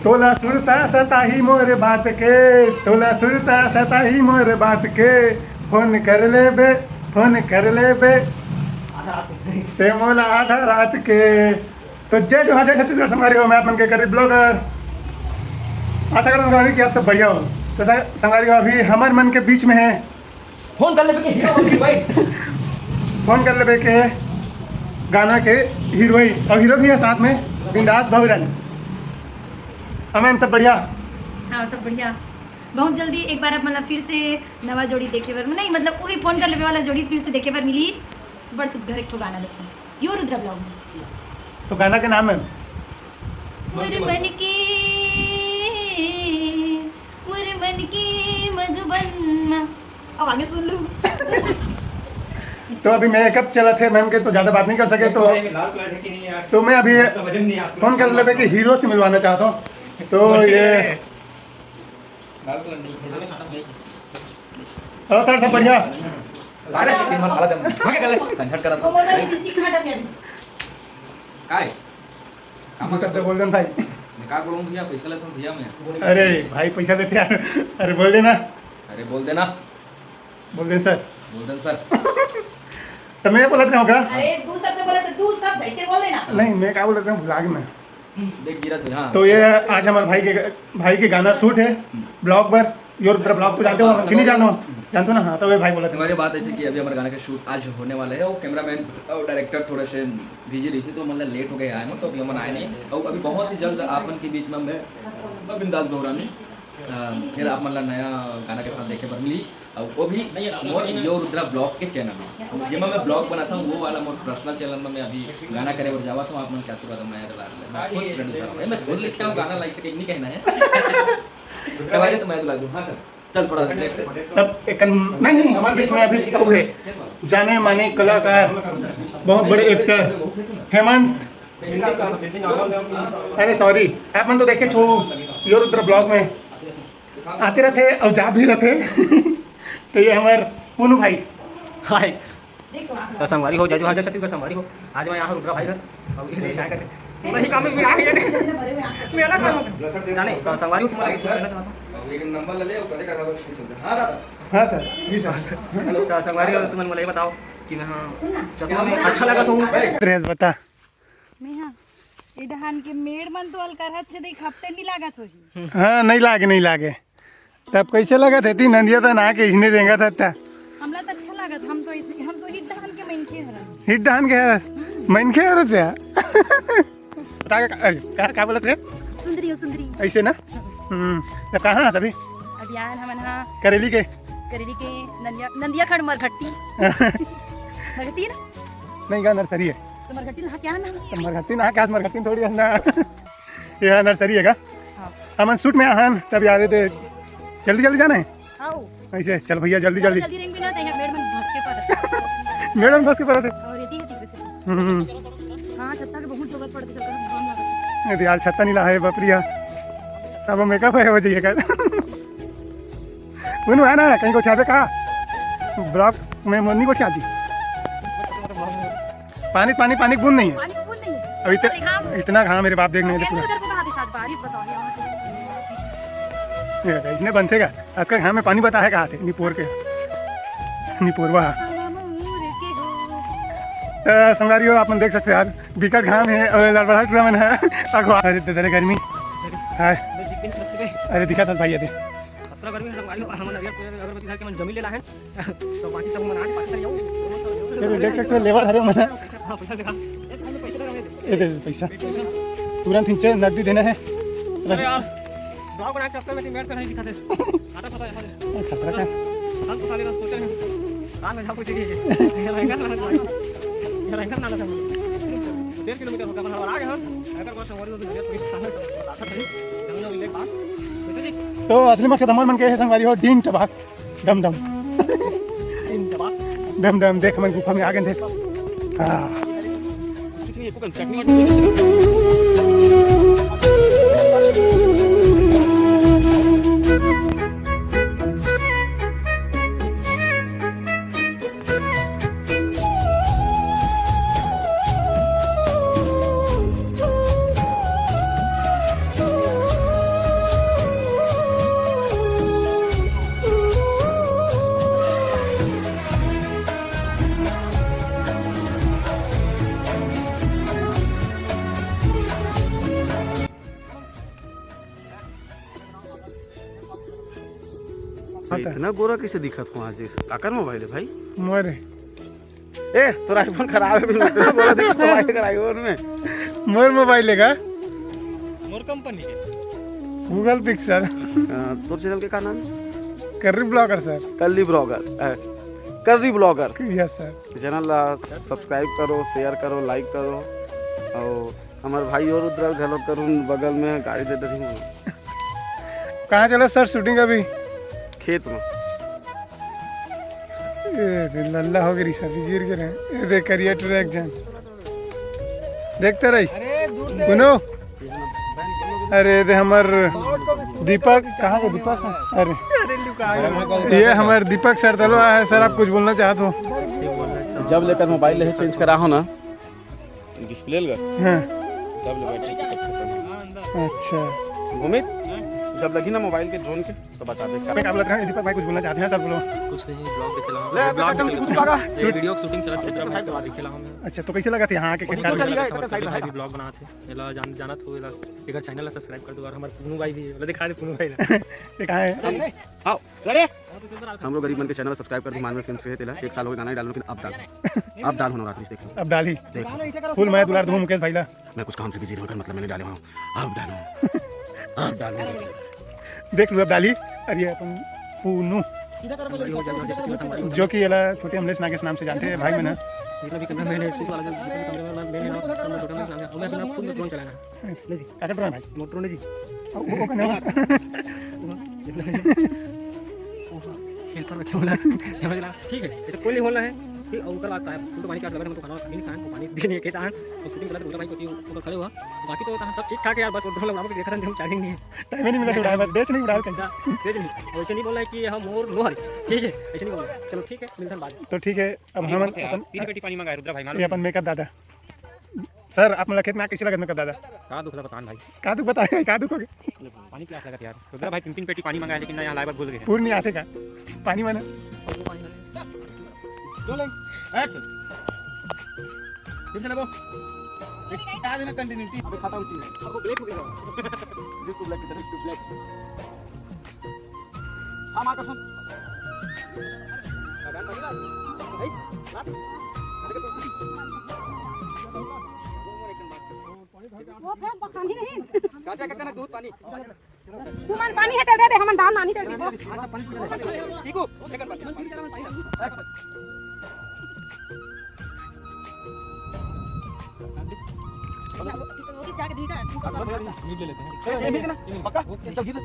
तोला सुरता सताही मोर बात के, तोला सुरता सताही मोर बात के, फोन कर ले बे ते मोला आधा रात के। तो जय जोहार जय छत्तीसगढ़ संगवारी हो, मैं अपन के करीब ब्लॉगर आशा करता हूँ कि आप सब बढ़िया हो। तो संगवारी हो अभी हमारे मन के बीच में है फोन कर ले के हीरो भाई फोन कर ले के गाना के हीरोइन और हीरो भी है साथ में बिंदास बहुरन। हमें सब बढ़िया। हाँ सब बढ़िया। बहुत जल्दी एक बार अब मतलब फिर से नवा जोड़ी देखे पर नहीं मतलब वही फोन कर लेने वाला जोड़ी फिर से देखे पर मिली। बड़ सब घर एक ठो गाना देखो यो रुद्रा ब्लॉग में। तो गाना के नाम है मुर मन की मधुबन। अब आगे सुन लूं। तो अभी मेकअप चला थे मैम के तो ज़्यादा बात नहीं कर सके तो मैं अभी फोन कर ले कि हीरो से मिलवाना चाहता हूँ। तो ये और सर सब बढ़िया। अरे तीन मसाला दम भागे कर ले कंसर्ट करा वो बोला लिपस्टिक छाटा क्या काय हम सब तो बोल दें भाई। मैं का बोलूं भैया पैसा लेता हूं भैया मैं। अरे भाई पैसा देते यार। अरे बोल देना अरे बोल देना सर। बोल देना सर। तो मैं बोलते होगा। अरे तू शब्द बोला तो तू सब ऐसे बोल देना। नहीं मैं क्या बोलते हूँ भुला के मैं। देख गिरा तो हां तो ये आज हमारे भाई के गाना शूट है ब्लॉग पर। योर ब्लॉग तो जानते हो कि नहीं जानते हो ना। हाँ तो वे भाई बोला हमारी बात ऐसी कि अभी हमारे गाने का शूट आज होने वाला है और कैमरामैन और डायरेक्टर थोड़े से बिजी रही थी तो मतलब लेट हो गए आए तो अभी हम आए नहीं। और अभी बहुत ही जल्द आपन के बीच में मैं बिंदास बहुरा में फिर आप मतलब नया गाना के साथ देखे पर मिली और वो भी मोर यो रुद्रा ब्लॉग के चैनल में जिसमें मैं ब्लॉग बनाता हूँ वो वाला मोर पर्सनल चैनल में मैं अभी गाना करे और जावा तो आप मन कैसे बात मैं खुद प्रोड्यूसर मैं खुद लिखे हूँ गाना लाइक से नहीं कहना है कबारे तो मैं तो ला दूँ। हाँ सर चल थोड़ा सा लेट से तब एक नहीं हमारे बीच में अभी वो है जाने माने कलाकार बहुत बड़े एक्टर हेमंत। अरे सॉरी आप मन तो देखे छो यो रुद्र ब्लॉग में आते रहते और जा भी रहते। तो ये हमारे पुनू भाई। हाय तो संगवारी हो जय जोहार जय छत्तीसगढ़ संगवारी हो। आज मैं यहाँ रुद्रा भाई घर और ये देखा करके वही काम में आ गए मेरा काम जाने तो संगवारी तुम्हारा कहना चाहता हूं एक नंबर ले ले और कदे का कुछ चलता। हां दादा हाँ सर जी सर। तो संगवारी हो तुम मुझे बताओ कि मैं हाँ चश्मा में अच्छा लगा तो ड्रेस बता मैं हां ये दहान के मेड़ मन तो अलकर हद से देख हफ्ते नहीं लागत होही। हाँ नहीं लागे तब कैसे लगा थे तीन नंदिया तो ना के इसने देंगा था हमला तो अच्छा लागत हम तो हिट दहान के मेन के हरन हिट डान के मन के औरत है। क्या बोलते थे सुंदरी ऐसे ना। तो कहाँ सभी अभियान हमन हां करेली के नंदिया खड़ मरघट्टी मरघट्टी ना नहीं गा नर्सरी है तो मरघट्टी ना क्या नाम तो मरघट्टी ना क्या मरघट्टी थोड़ी है ना। ये नर्सरी है का हम शूट में आहान तब यार थे जल्दी जाना है आओ ऐसे चल भैया जल्दी रिंग भी ना तैयार मेड़ में घस के पर मैडम बस के पर थे और ये ठीक से हां छत्ता के बहुत जरूरत पड़ती है काम लागत नहीं यार छत्ता नहीं ला है बपरिया सब मेकअप है हो जाइए कर। उन है ना कहीं को छापे कहा ब्लॉक में मुन्नी को छाची पानी बूंद नहीं है पानी फूल नहीं है अभी इतना घाम मेरे बाप देखने कैसे उधर को कहा थी साथ बारिश बताओ यहाँ इतने बनतेगा आपका घाम में पानी बता है कहा थे निपोर निपोरवा संगारी हो आप मन देख सकते हैं यार बिकट घाम है और लड़बड़ाहट रमन है अरे तेरे गर्मी है। अरे दिखा था भाई खतरा गर्मी संगवारी हो हम अगरबत्ती धर के मन जमीन लेला है तो बाकी सब मन आज पास जाओ देख सकते हो लेबर हरे मन हां पैसा दिखा एक साल में पैसा लगा दे पैसा तुरंत हिंचे नकदी देना है। अरे यार ब्लॉग बना के चक्कर में मेड़ पे नहीं दिखा दे आता पता है खतरा का हम तो खाली सोच रहे हैं काम में जा कुछ नहीं है रहेगा ना लगा 1.5 किलोमीटर होगा मन आ गए हम अगर कोई संगवारी हो तो मेरे सामने आता था जमीन ले बात वैसे जी तो असली मकसद हमारे मन के है संगवारी हो डीन टबाक डम डम देख मन गुफा में आ गए थे। हाँ चटनी था इतना गोरा कैसे दिखत हो आज? काकर मोबाइल है भाई? मोरे ए तोरा आईफोन खराब है, फिर इतना गोरा दिखत मोबाइल का आईफोन में। मोर मोबाइल लेगा मोर कंपनी के गूगल पिक्सल। तोर चैनल के का नाम है? कर्री ब्लॉगर सर। कल्ली ब्लॉगर, कर्री bloggers. Yes sir. Channel subscribe करो, शेयर करो, लाइक करो। और हमारे भाई और उधर घलो करून बगल में गाड़ी दे रही हूँ। कहाँ चला सर शूटिंग अभी? खेत में। लल्ला हो गई सर, गिर गिरे। ये देख करिए ट्रैक जान, देखते रही सुनो। अरे दे हमार दीपक कहाँ को? दीपक अरे ये हमारे दीपक सर दलवा है सर। आप कुछ बोलना चाहते हो? जब लेकर मोबाइल नहीं चेंज करा हो ना डिस्प्ले लगा, हाँ तब ले बैटरी खत्म। अच्छा उम्मीद जब लगी ना मोबाइल के ड्रोन के तो बता दे। आप लग रहे हैं दीपक भाई कुछ बोलना चाहते हैं सर? बोलो। कुछ नहीं, ब्लॉग देखेला हम वीडियो शूटिंग चलत है भाई के बाद देखेला हम। अच्छा तो कैसे लगा था यहाँ के भाई भी ब्लॉग बनाते एला जानत हो एला एकर चैनल ला सब्सक्राइब कर दो। और हमार पुनू भाई भी है, दिखा दे पुनू भाई ये कहाँ है? आओ रेडी। हम लोग गरीब मन के चैनल सब्सक्राइब कर दी। मानव फिल्म से तेला 1 साल हो गया गाना डालो, लेकिन अब डाल होना रात्रि देख लो। अब डाली देख फुल मैं दुलार दूँ मुकेश भाई ला। मैं कुछ काम से बिजी रहकर मतलब मैंने डाले वहाँ। अब डालो, अब डालो। देख लो अब डाली। अरे अपन पूनू जो कि ये छोटे अमलेश नागेश नाम से जानते हैं भाई मैंने। जितना भी करना मैंने शूट वाला मैंने ना सब छोटा में काम मैं अपना खुद में ड्रोन चलाना ले जी क्या कर रहा है भाई? मोटर ने जी वो करने खेल पर रखे बोला ठीक है। ऐसे कोई नहीं बोलना है ठीक। और ऊपर बात है तो पानी प्यास लगा है, तो खाना नहीं खाएं, पानी देने के तान तो शूटिंग चला तो भाई को ऊपर खड़े हुआ। बाकी तो सब ठीक ठाक है यार, बस वो लोग आपको देखा था हम चार्जिंग नहीं है, टाइम नहीं मिला उड़ाया बेच नहीं उड़ाया कहीं। देख नहीं ऐसे नहीं बोला है कि हम और लोहर ठीक है, ऐसे नहीं बोला। चलो ठीक है मिलते हैं बाद में। तो ठीक है। अब हम अपन 3 पेटी पानी मंगाए रुद्र भाई मालूम ये अपन मेकअप दादा सर आप मतलब खेत में कैसे लगा मेकअप दादा? का दुख लगा बतान भाई, का तू बताएगा का दुख हो पानी प्यास लगा यार रुद्र भाई। 3 पेटी पानी मंगाया लेकिन यहाँ लाए बात भूल गए। पूर्ण नहीं आते का पानी माना एक्शन फिर से लगो। क्या देना कंटिन्यूटी? अबे खाता हूं सीन आपको ब्लैक हो गया। बिल्कुल ब्लैक की तरह ब्लैक। हां मां कसम गाना लगा भाई रात वो फेंक पकानी नहीं। चाचा का करना दूध पानी तू मन पानी है दे दे हम डाल नानी दे दे। अच्छा पानी ठीक हो लेकर बात जाके देखा नीड ले लेते हैं। ये ना पक्का एकदम गिर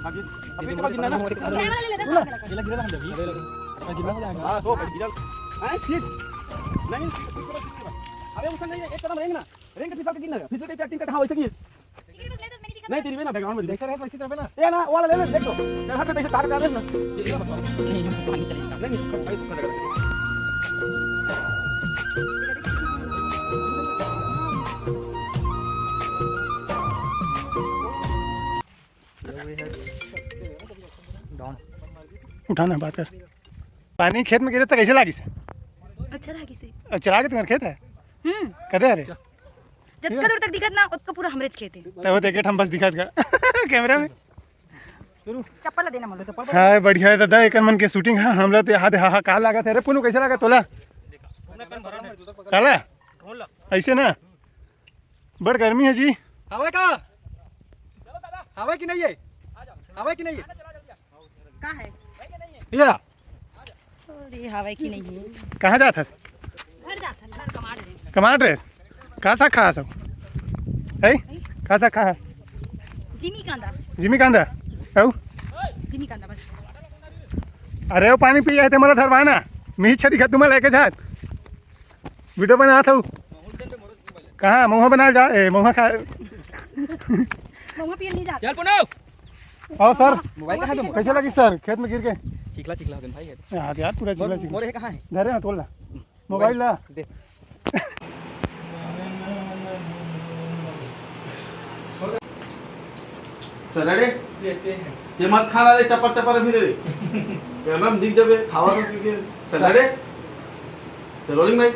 आगे अभी के बाद गिरना ना कैमरा ले ले ये लग गिरा हम जब ये गिरना हो जाएगा। हां तो गिरा हां ठीक नहीं अबे उसे नहीं एक कदम रहेंगे ना रहेंगे फिसल के गिरना फिसल के एक्टिंग का हां वैसे की नहीं तेरी में ना बैकग्राउंड में देख रहे हैं वैसे तरफ है ना ये ना वाला ले ले देख लो हाथ से ऐसे तार कर दे ना नहीं भाई सुन लगा उठाना बात कर। पानी खेत में गिरे तो कैसे लागी से? अच्छा लगी से अब चला के तुम्हारे खेत है कदे? अरे जब दूर तक दिखत ना उसका पूरा हमरे खेत है। तो वो देखे हम बस दिखात का कैमरा में चप्पल देना मोलो। हाँ बढ़िया है दादा एक मन के शूटिंग। हाँ हम लोग तो हाथ हाँ का लगा थे। अरे पुनू कैसे लगा तोला काला ऐसे ना बड़ गर्मी है जी। हवा का हवा की नहीं है, हवा की नहीं है का है या अरे हवा की नहीं है। कहाँ जाता घर जाता घर कमा रहे कमा ड्रेस का सा खा सब है का सा खा जिमी कांदा जिमी कांदा औ जिमी कांदा बस। अरे वो पानी पिया है ते मला धरवाना मी इच्छा दिखा तुम्हाला लेके जात वीडियो बना था कहाँ मुँह बना जा मुँह खा मम्मा पियल नहीं जाता। चल पुनो आओ सर मोबाइल कहाँ है? कैसे लगी सर खेत में गिर के? चिकला चिकला हो गया भाई है। हाँ यार पूरा चिल्ला चिल्ला मोरे कहाँ है? धरे हाँ तोल ला मोबाइल ला दे चल रे लेते हैं ये मत खाना रे चपर चपर भी रे कैमरा में दिख जाबे खावा तो चल रे चल रोलिंग भाई